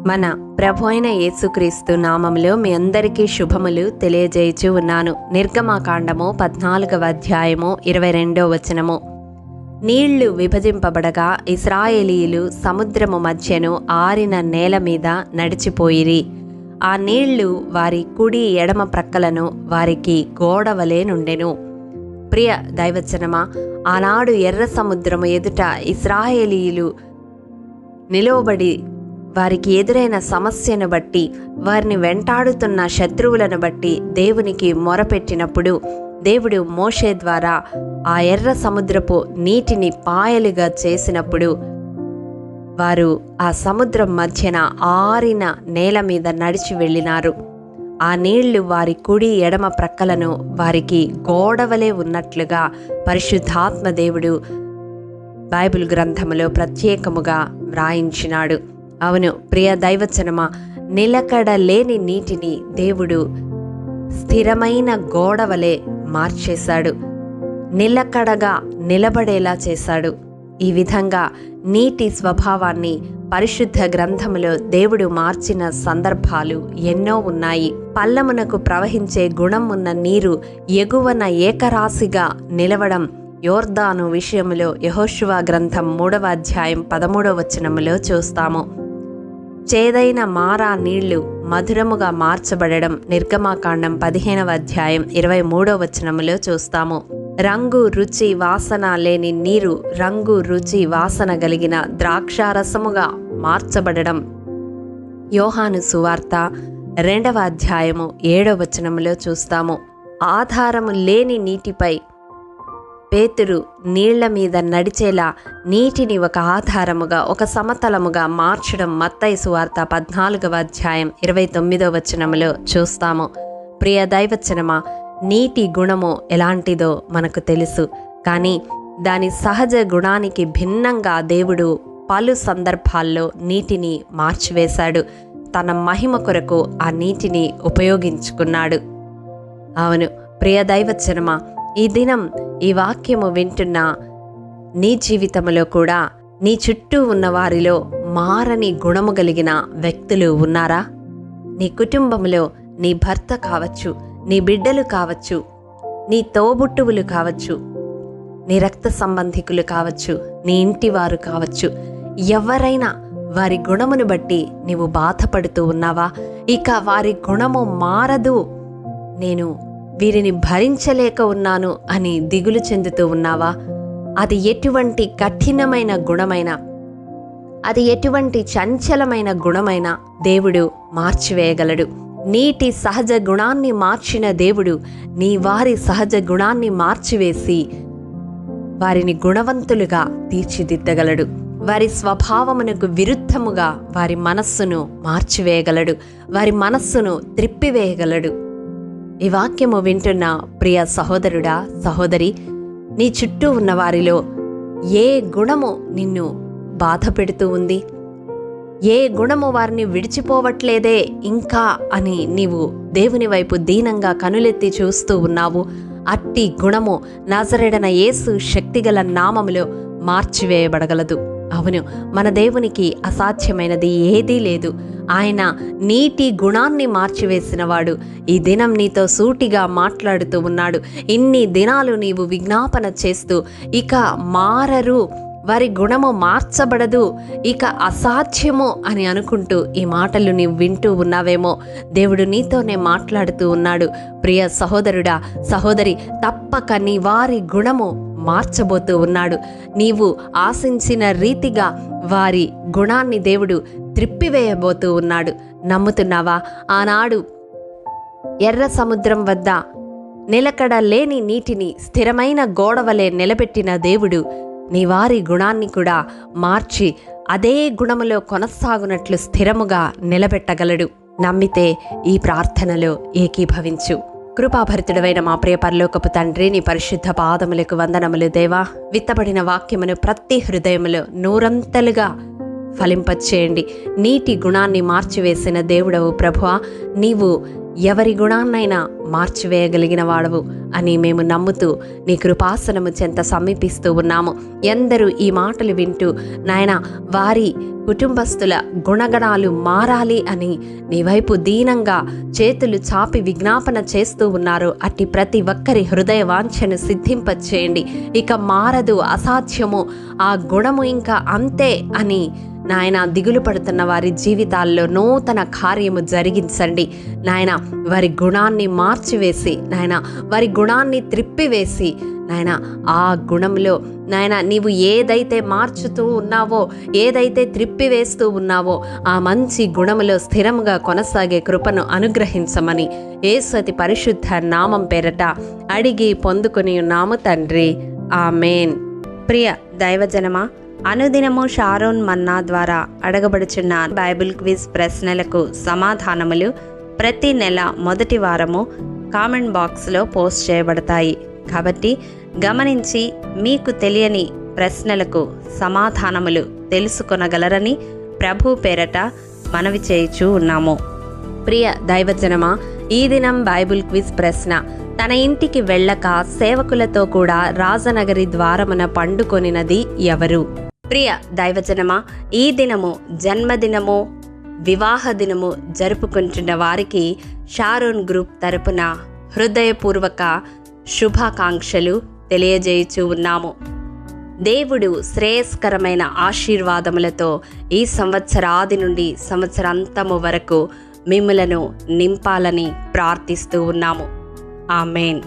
మన ప్రభు అయిన యేసుక్రీస్తు నామములో మీ అందరికీ శుభములు తెలియజేయచూ ఉన్నాను. నిర్గమకాండము 14వ అధ్యాయము 22వ వచనము. నీళ్లు విభజింపబడగా ఇశ్రాయేలీయులు సముద్రము మధ్యను ఆరిన నేల మీద నడిచిపోయిరి. ఆ నీళ్లు వారి కుడి ఎడమ ప్రక్కలను వారికి గోడవలే నుండెను. ప్రియ దైవజనమా, ఆనాడు ఎర్ర సముద్రము ఎదుట ఇశ్రాయేలీయులు నిలువబడి వారికి ఎదురైన సమస్యను బట్టి, వారిని వెంటాడుతున్న శత్రువులను బట్టి దేవునికి మొరపెట్టినప్పుడు దేవుడు మోషే ద్వారా ఆ ఎర్ర సముద్రపు నీటిని పాయలుగా చేసినప్పుడు వారు ఆ సముద్రం మధ్యన ఆరిన నేల మీద నడిచి వెళ్ళినారు. ఆ నీళ్లు వారి కుడి ఎడమ ప్రక్కలను వారికి గోడవలే ఉన్నట్లుగా పరిశుద్ధాత్మ దేవుడు బైబిల్ గ్రంథములో ప్రత్యేకముగా వ్రాయించినాడు. అవును ప్రియ దైవజనమా, నిలకడలేని నీటిని దేవుడు స్థిరమైన గోడవలే మార్చేశాడు, నిలకడగా నిలబడేలా చేశాడు. ఈ విధంగా నీటి స్వభావాన్ని పరిశుద్ధ గ్రంథములో దేవుడు మార్చిన సందర్భాలు ఎన్నో ఉన్నాయి. పల్లమునకు ప్రవహించే గుణం ఉన్న నీరు ఎగువన ఏకరాశిగా నిలవడం యోర్దాను విషయములో యెహోషువ గ్రంథం 3వ అధ్యాయం 13వ వచనములో చూస్తాము. చేదైన మారా నీళ్లు మధురముగా మార్చబడడం నిర్గమకాండం 15వ అధ్యాయం 23వ వచనములో చూస్తాము. రంగు రుచి వాసన లేని నీరు రంగు రుచి వాసన కలిగిన ద్రాక్షారసముగా మార్చబడడం యోహాను సువార్త 2వ అధ్యాయము 7వ వచనములో చూస్తాము. ఆధారము లేని నీటిపై పేతురు నీళ్ల మీద నడిచేలా నీటిని ఒక ఆధారముగా, ఒక సమతలముగా మార్చడం మత్తయి సువార్త 14వ అధ్యాయం 29వ వచనములో చూస్తాము. ప్రియ దైవజనమా, నీటి గుణము ఎలాంటిదో మనకు తెలుసు. కానీ దాని సహజ గుణానికి భిన్నంగా దేవుడు పలు సందర్భాల్లో నీటిని మార్చివేశాడు. తన మహిమ కొరకు ఆ నీటిని ఉపయోగించుకున్నాడు. అవును ప్రియ దైవజనమా, ఈ దినం ఈ వాక్యము వింటున్న నీ జీవితంలో కూడా నీ చుట్టూ ఉన్న వారిలో మారని గుణము కలిగిన వ్యక్తులు ఉన్నారా? నీ కుటుంబంలో నీ భర్త కావచ్చు, నీ బిడ్డలు కావచ్చు, నీ తోబుట్టువులు కావచ్చు, నీ రక్త సంబంధికులు కావచ్చు, నీ ఇంటి వారు కావచ్చు. ఎవరైనా వారి గుణమును బట్టి నీవు బాధపడుతూ ఉన్నావా? ఇక వారి గుణము మారదు, నేను వీరిని భరించలేక ఉన్నాను అని దిగులు చెందుతూ ఉన్నావా? అది ఎటువంటి కఠినమైన గుణమైనా, అది ఎటువంటి చంచలమైన గుణమైనా దేవుడు మార్చివేయగలడు. నీటి సహజ గుణాన్ని మార్చిన దేవుడు నీ వారి సహజ గుణాన్ని మార్చివేసి వారిని గుణవంతులుగా తీర్చిదిద్దగలడు. వారి స్వభావమునకు విరుద్ధముగా వారి మనస్సును మార్చివేయగలడు, వారి మనస్సును త్రిప్పివేయగలడు. ఈ వాక్యము వింటున్న ప్రియ సహోదరుడా, సహోదరి, నీ చుట్టూ ఉన్న వారిలో ఏ గుణము నిన్ను బాధ పెడుతూ ఉంది? ఏ గుణము వారిని విడిచిపోవట్లేదే ఇంకా అని నీవు దేవుని వైపు దీనంగా కనులెత్తి చూస్తూ ఉన్నావు? అట్టి గుణము నజరేయుడైన యేసు శక్తిగల నామములో మార్చివేయబడగలదు. అవును, మన దేవునికి అసాధ్యమైనది ఏదీ లేదు. ఆయన నీటి గుణాన్ని మార్చివేసినవాడు. ఈ దినం నీతో సూటిగా మాట్లాడుతూ ఉన్నాడు. ఇన్ని దినాలు నీవు విజ్ఞాపన చేస్తూ ఇక మారరు, వారి గుణము మార్చబడదు, ఇక అసాధ్యము అని అనుకుంటూ ఈ మాటలు నీవు వింటూ ఉన్నావేమో. దేవుడు నీతోనే మాట్లాడుతూ ఉన్నాడు. ప్రియ సహోదరుడా, సహోదరి, తప్పక నీ వారి గుణము మార్చబోతూ ఉన్నాడు. నీవు ఆశించిన రీతిగా వారి గుణాన్ని దేవుడు త్రిప్పివేయబోతూ ఉన్నాడు. నమ్ముతున్నావా? ఆనాడు ఎర్ర సముద్రం వద్ద నిలకడ లేని నీటిని స్థిరమైన గోడవలే నిలబెట్టిన దేవుడు నీ వారి గుణాన్ని కూడా మార్చి అదే గుణములో కొనసాగునట్లు స్థిరముగా నిలబెట్టగలడు. నమ్మితే ఈ ప్రార్థనలో ఏకీభవించు. కృపాభరితుడవైన మా ప్రియ పరలోకపు తండ్రి, నీ పరిశుద్ధ పాదములకు వందనములు. దేవా, విత్తబడిన వాక్యమును ప్రతి హృదయములో నూరంతలుగా ఫలింపచేయండి. నీటి గుణాన్ని మార్చివేసిన దేవుడవు ప్రభువా, నీవు ఎవరి గుణాన్నైనా మార్చివేయగలిగిన వాడవు అని మేము నమ్ముతూ నీ కృపాసనము చెంత సమీపిస్తూ ఉన్నాము. ఎందరూ ఈ మాటలు వింటూ నాయన వారి కుటుంబస్తుల గుణగణాలు మారాలి అని నీ వైపు దీనంగా చేతులు చాపి విజ్ఞాపన చేస్తూ ఉన్నారు. అట్టి ప్రతి ఒక్కరి హృదయ వాంఛను సిద్ధింపచేయండి. ఇక మారదు, అసాధ్యము, ఆ గుణము ఇంకా అంతే అని నాయన దిగులు పడుతున్న వారి జీవితాల్లో నూతన కార్యము జరిగించండి నాయన. వారి గుణాన్ని మార్చివేసి నాయన, వారి గుణాన్ని త్రిప్పివేసి నాయన, ఆ గుణంలో నాయన నీవు ఏదైతే మార్చుతూ ఉన్నావో, ఏదైతే త్రిప్పివేస్తూ ఉన్నావో ఆ మంచి గుణములో స్థిరముగా కొనసాగే కృపను అనుగ్రహించమని యేసు అతి పరిశుద్ధ నామం పేరట అడిగి పొందుకొని ఉన్నాము తండ్రి, ఆమేన్. ప్రియ దైవజనమా, అనుదినము షారోన్ మన్నా ద్వారా అడగబడుచున్న బైబిల్ క్విజ్ ప్రశ్నలకు సమాధానములు ప్రతి నెల మొదటి వారము కామెంట్ బాక్స్లో పోస్ట్ చేయబడతాయి. కాబట్టి గమనించి మీకు తెలియని ప్రశ్నలకు సమాధానములు తెలుసుకొనగలరని ప్రభు పేరట మనవి చేయుచూ ఉన్నాము. ప్రియ దైవజనమా, ఈ దినం బైబిల్ క్విజ్ ప్రశ్న: తన ఇంటికి వెళ్ళక సేవకులతో కూడా రాజనగరి ద్వారమున పండుకొనినది ఎవరు? ప్రియ దైవజనమా, ఈ దినము జన్మదినము, వివాహ దినము జరుపుకుంటున్న వారికి షారోన్ గ్రూప్ తరపున హృదయపూర్వక శుభాకాంక్షలు తెలియజేయుచూ ఉన్నాము. దేవుడు శ్రేయస్కరమైన ఆశీర్వాదములతో ఈ సంవత్సరాది నుండి సంవత్సరాంతము వరకు మిమ్ములను నింపాలని ప్రార్థిస్తూ ఉన్నాము. ఆమేన్.